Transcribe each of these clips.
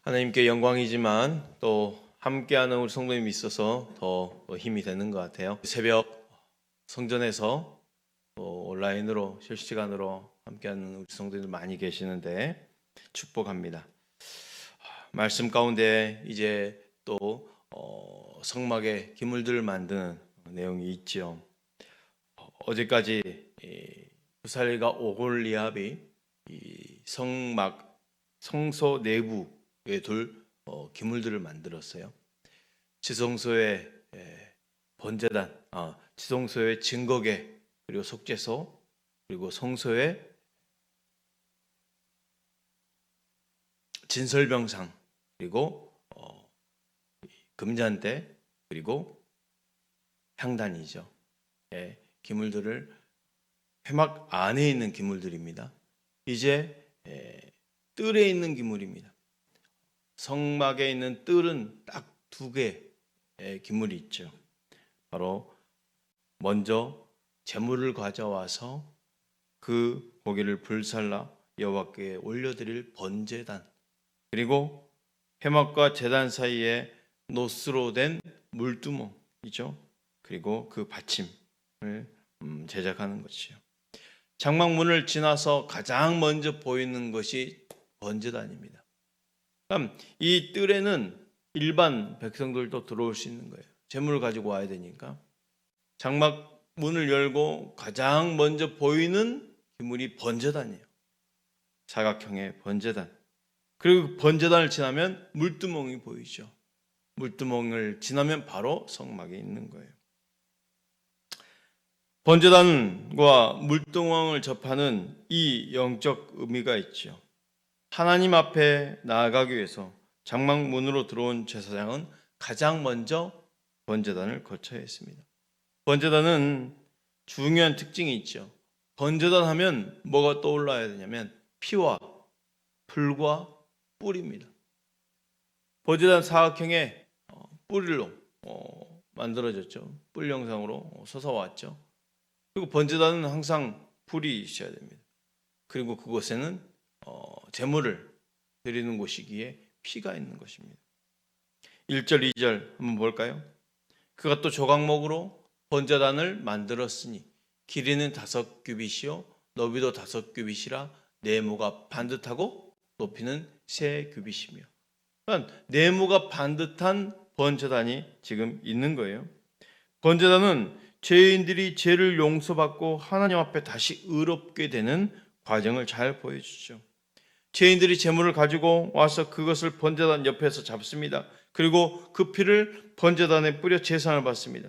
하나님께 영광이지만 또 함께하는 우리 성도님이 있어서 더 힘이 되는 것 같아요. 새벽 성전에서 또 온라인으로 실시간으로 함께하는 우리 성도님들 많이 계시는데 축복합니다. 말씀 가운데 이제 또 성막의 기물들을 만드는 내용이 있죠. 어제까지 부살과 오골리압이 이 성소 내부에 둘 기물들을 만들었어요. 지성소의 번제단, 지성소의 증거계, 그리고 속죄소, 그리고 성소의 진설병상, 그리고 금잔대, 그리고 향단이죠. 기물들을 회막 안에 있는 기물들입니다. 이제 뜰에 있는 기물입니다. 성막에 있는 뜰은 딱 두 개의 기물이 있죠. 바로 먼저 제물을 가져와서 그 고기를 불살라 여호와께 올려드릴 번제단, 그리고 회막과 제단 사이에 노스로 된 물두멍이죠. 그리고 그 받침을 제작하는 것이요. 장막문을 지나서 가장 먼저 보이는 것이 번제단입니다. 그럼 이 뜰에는 일반 백성들도 들어올 수 있는 거예요. 제물을 가지고 와야 되니까. 장막 문을 열고 가장 먼저 보이는 기물이 번제단이에요. 사각형의 번제단. 그리고 번제단을 지나면 물두멍이 보이죠. 물두멍을 지나면 바로 성막에 있는 거예요. 번제단과 물두멍을 접하는 이 영적 의미가 있죠. 하나님 앞에 나아가기 위해서 장막문으로 들어온 제사장은 가장 먼저 번제단을 거쳐야 했습니다. 번제단은 중요한 특징이 있죠. 번제단 하면 뭐가 떠올라야 되냐면 피와 풀과 뿔입니다. 번제단 사각형의 뿔로 만들어졌죠. 뿔 형상으로 솟아왔죠. 그리고 번제단은 항상 불이 있어야 됩니다. 그리고 그곳에는 제물을 드리는 곳이기에 피가 있는 것입니다. 1절, 2절 한번 볼까요? 그가 또 조각목으로 번제단을 만들었으니 길이는 5규빗이요 너비도 5규빗이라 네모가 반듯하고 높이는 3규빗이며. 그러니까 네모가 반듯한 번제단이 지금 있는 거예요. 번제단은 죄인들이 죄를 용서받고 하나님 앞에 다시 의롭게 되는 과정을 잘 보여주죠. 죄인들이 제물을 가지고 와서 그것을 번제단 옆에서 잡습니다. 그리고 그 피를 번제단에 뿌려 제사를 받습니다.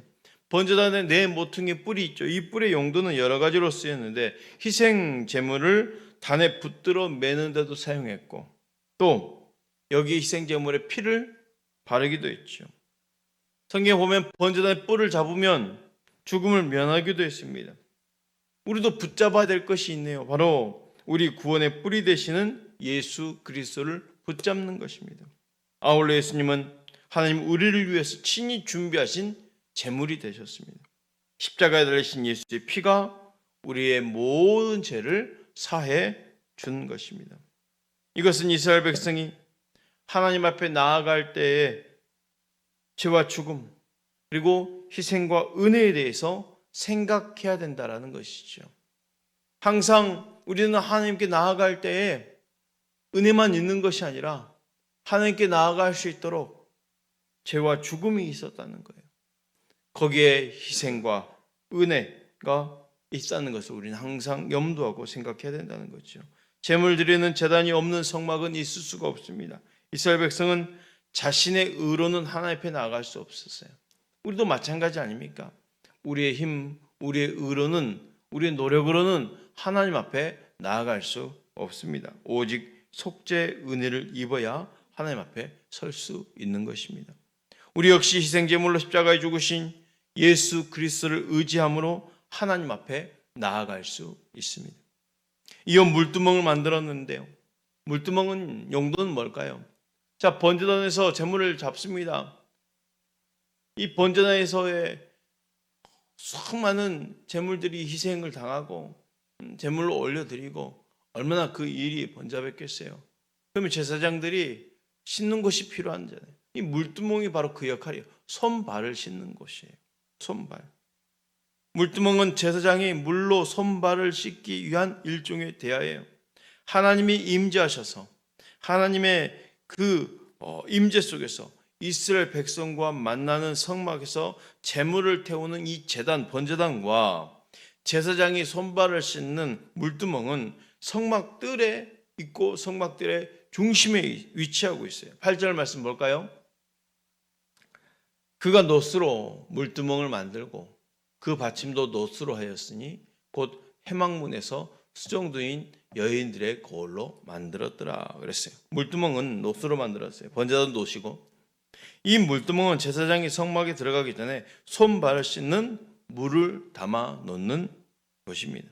번제단에 네 모퉁이 뿔이 있죠. 이 뿔의 용도는 여러 가지로 쓰였는데 희생 제물을 단에 붙들어 매는 데도 사용했고, 또 여기 희생 제물의 피를 바르기도 했죠. 성경에 보면 번제단의 뿔을 잡으면 죽음을 면하기도 했습니다. 우리도 붙잡아야 될 것이 있네요. 바로 우리 구원의 뿌리 되시는 예수 그리스도를 붙잡는 것입니다. 아울러 예수님은 하나님 우리를 위해서 친히 준비하신 제물이 되셨습니다. 십자가에 달리신 예수의 피가 우리의 모든 죄를 사해 준 것입니다. 이것은 이스라엘 백성이 하나님 앞에 나아갈 때에 죄와 죽음 그리고 희생과 은혜에 대해서 생각해야 된다는 것이죠. 항상 우리는 하나님께 나아갈 때에 은혜만 있는 것이 아니라 하나님께 나아갈 수 있도록 죄와 죽음이 있었다는 거예요. 거기에 희생과 은혜가 있다는 것을 우리는 항상 염두하고 생각해야 된다는 거죠. 제물 드리는 제단이 없는 성막은 있을 수가 없습니다. 이스라엘 백성은 자신의 의로는 하나님 앞에 나아갈 수 없었어요. 우리도 마찬가지 아닙니까? 우리의 힘, 우리의 의로는, 우리의 노력으로는 하나님 앞에 나아갈 수 없습니다. 오직 속죄 은혜를 입어야 하나님 앞에 설 수 있는 것입니다. 우리 역시 희생제물로 십자가에 죽으신 예수 그리스도를 의지함으로 하나님 앞에 나아갈 수 있습니다. 이어 물두멍을 만들었는데요. 물두멍은 용도는 뭘까요? 자, 번제단에서 제물을 잡습니다. 이 번제단에서의 수많은 제물들이 희생을 당하고 제물로 올려드리고 얼마나 그 일이 번잡했겠어요. 그러면 제사장들이 씻는 것이 필요한잖아요. 이 물두멍이 바로 그 역할이에요. 손발을 씻는 곳이에요. 손발. 물두멍은 제사장이 물로 손발을 씻기 위한 일종의 대야예요. 하나님이 임재하셔서 하나님의 그 임재 속에서 이스라엘 백성과 만나는 성막에서 제물을 태우는 이 제단, 번제단과 제사장이 손발을 씻는 물두멍은 성막 뜰에 있고 성막 뜰의 중심에 위치하고 있어요. 8절 말씀 볼까요? 그가 노스로 물두멍을 만들고 그 받침도 노스로 하였으니 곧 해망문에서 수정두인 여인들의 거울로 만들었더라 그랬어요. 물두멍은 노스로 만들었어요. 번제단도 노시고, 이 물두멍은 제사장이 성막에 들어가기 전에 손발을 씻는 물을 담아 놓는 것입니다.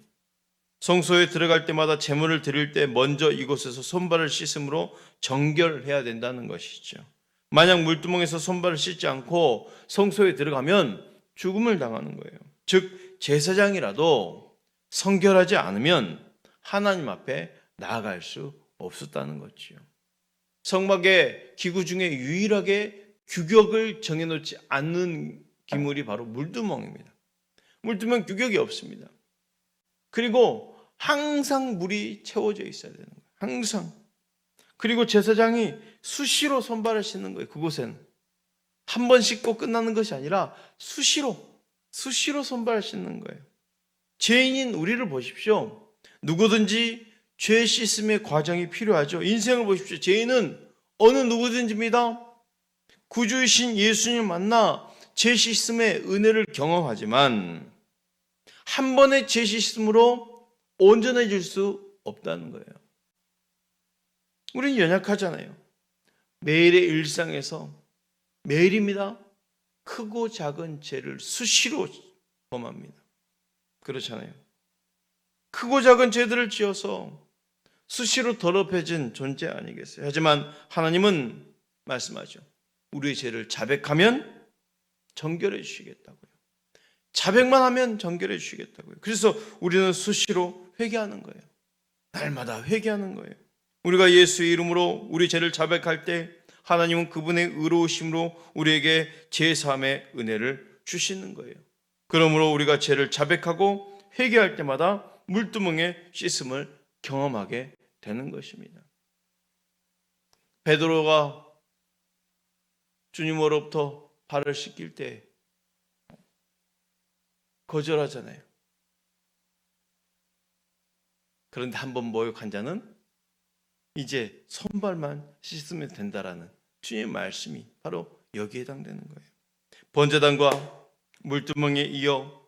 성소에 들어갈 때마다 제물을 드릴 때 먼저 이곳에서 손발을 씻음으로 정결해야 된다는 것이죠. 만약 물두멍에서 손발을 씻지 않고 성소에 들어가면 죽음을 당하는 거예요. 즉 제사장이라도 성결하지 않으면 하나님 앞에 나아갈 수 없었다는 거지요. 성막의 기구 중에 유일하게 규격을 정해놓지 않는 기물이 바로 물두멍입니다. 물두멍 규격이 없습니다. 그리고 항상 물이 채워져 있어야 되는 거예요. 항상. 그리고 제사장이 수시로 손발을 씻는 거예요. 그곳에는 한 번 씻고 끝나는 것이 아니라 수시로 손발을 씻는 거예요. 죄인인 우리를 보십시오. 누구든지 죄 씻음의 과정이 필요하죠. 인생을 보십시오. 죄인은 어느 누구든지입니다. 구주이신 예수님을 만나 죄 씻음의 은혜를 경험하지만 한 번의 죄 씻음으로 온전해질 수 없다는 거예요. 우리는 연약하잖아요. 매일의 일상에서 매일입니다. 크고 작은 죄를 수시로 범합니다. 그렇잖아요. 크고 작은 죄들을 지어서 수시로 더럽혀진 존재 아니겠어요? 하지만 하나님은 말씀하죠. 우리의 죄를 자백하면 정결해 주시겠다고요. 자백만 하면 정결해 주시겠다고요. 그래서 우리는 수시로 회개하는 거예요. 날마다 회개하는 거예요. 우리가 예수의 이름으로 우리 죄를 자백할 때 하나님은 그분의 의로우심으로 우리에게 제사함의 은혜를 주시는 거예요. 그러므로 우리가 죄를 자백하고 회개할 때마다 물두멍의 씻음을 경험하게 되는 것입니다. 베드로가 주님으로부터 발을 씻길 때 거절하잖아요. 그런데 한번 모욕한 자는 이제 손발만 씻으면 된다라는 주님의 말씀이 바로 여기에 해당되는 거예요. 번제단과 물두멍에 이어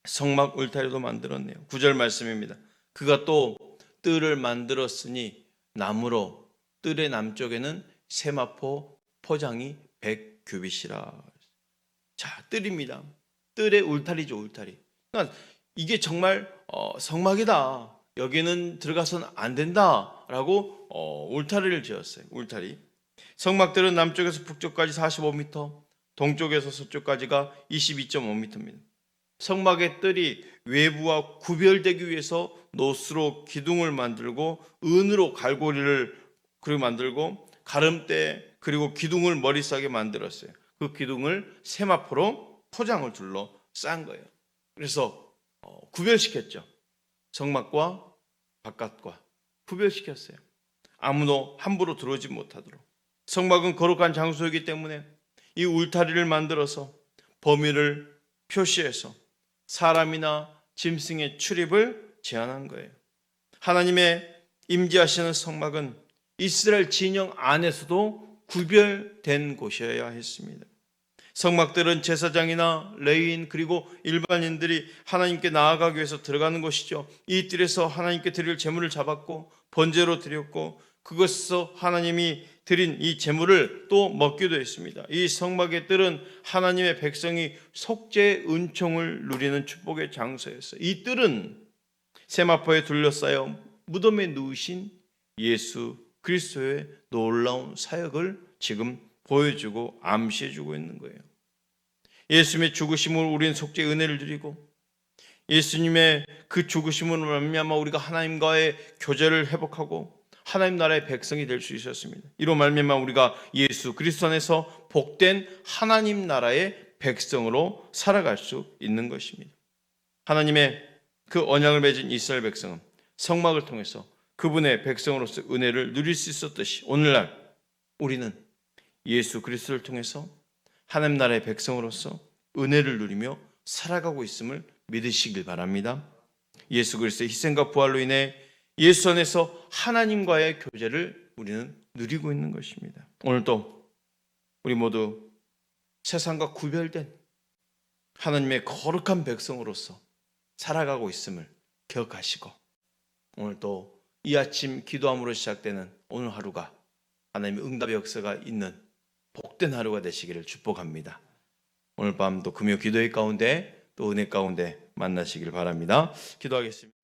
성막 울타리도 만들었네요. 9절 말씀입니다. 그가 또 뜰을 만들었으니 나무로 뜰의 남쪽에는 세마포 포장이 100규빗이라. 자, 뜰입니다. 뜰의 울타리죠, 울타리. 그러니까 이게 정말 성막이다. 여기는 들어가서는 안 된다라고 울타리를 지었어요. 울타리. 성막들은 남쪽에서 북쪽까지 45m, 동쪽에서 서쪽까지가 22.5m입니다. 성막의 뜰이 외부와 구별되기 위해서 노스로 기둥을 만들고 은으로 갈고리를 그리고 만들고 가름대 그리고 기둥을 머리싸게 만들었어요. 그 기둥을 세마포로 포장을 둘러 싼 거예요. 그래서 구별시켰죠. 성막과 바깥과 구별시켰어요. 아무도 함부로 들어오지 못하도록. 성막은 거룩한 장소이기 때문에 이 울타리를 만들어서 범위를 표시해서 사람이나 짐승의 출입을 제한한 거예요. 하나님의 임재하시는 성막은 이스라엘 진영 안에서도 구별된 곳이어야 했습니다. 성막들은 제사장이나 레위인 그리고 일반인들이 하나님께 나아가기 위해서 들어가는 곳이죠. 이 뜰에서 하나님께 드릴 제물을 잡았고 번제로 드렸고 그것에서 하나님이 드린 이 제물을 또 먹기도 했습니다. 이 성막의 뜰은 하나님의 백성이 속죄의 은총을 누리는 축복의 장소였어요. 이 뜰은 세마포에 둘러싸여 무덤에 누우신 예수 그리스도의 놀라운 사역을 지금 보여주고 암시해주고 있는 거예요. 예수님의 죽으심으로 우리는 속죄의 은혜를 드리고 예수님의 그 죽으심으로 말미암아 우리가 하나님과의 교제를 회복하고 하나님 나라의 백성이 될 수 있었습니다. 이로 말미암아 우리가 예수 그리스도 안에서 복된 하나님 나라의 백성으로 살아갈 수 있는 것입니다. 하나님의 그 언약을 맺은 이스라엘 백성은 성막을 통해서 그분의 백성으로서 은혜를 누릴 수 있었듯이 오늘날 우리는 예수 그리스도를 통해서 하나님 나라의 백성으로서 은혜를 누리며 살아가고 있음을 믿으시길 바랍니다. 예수 그리스도의 희생과 부활로 인해 예수 안에서 하나님과의 교제를 우리는 누리고 있는 것입니다. 오늘도 우리 모두 세상과 구별된 하나님의 거룩한 백성으로서 살아가고 있음을 기억하시고 오늘도 이 아침 기도함으로 시작되는 오늘 하루가 하나님의 응답의 역사가 있는 복된 하루가 되시기를 축복합니다. 오늘 밤도 금요 기도의 가운데 또 은혜 가운데 만나시길 바랍니다. 기도하겠습니다.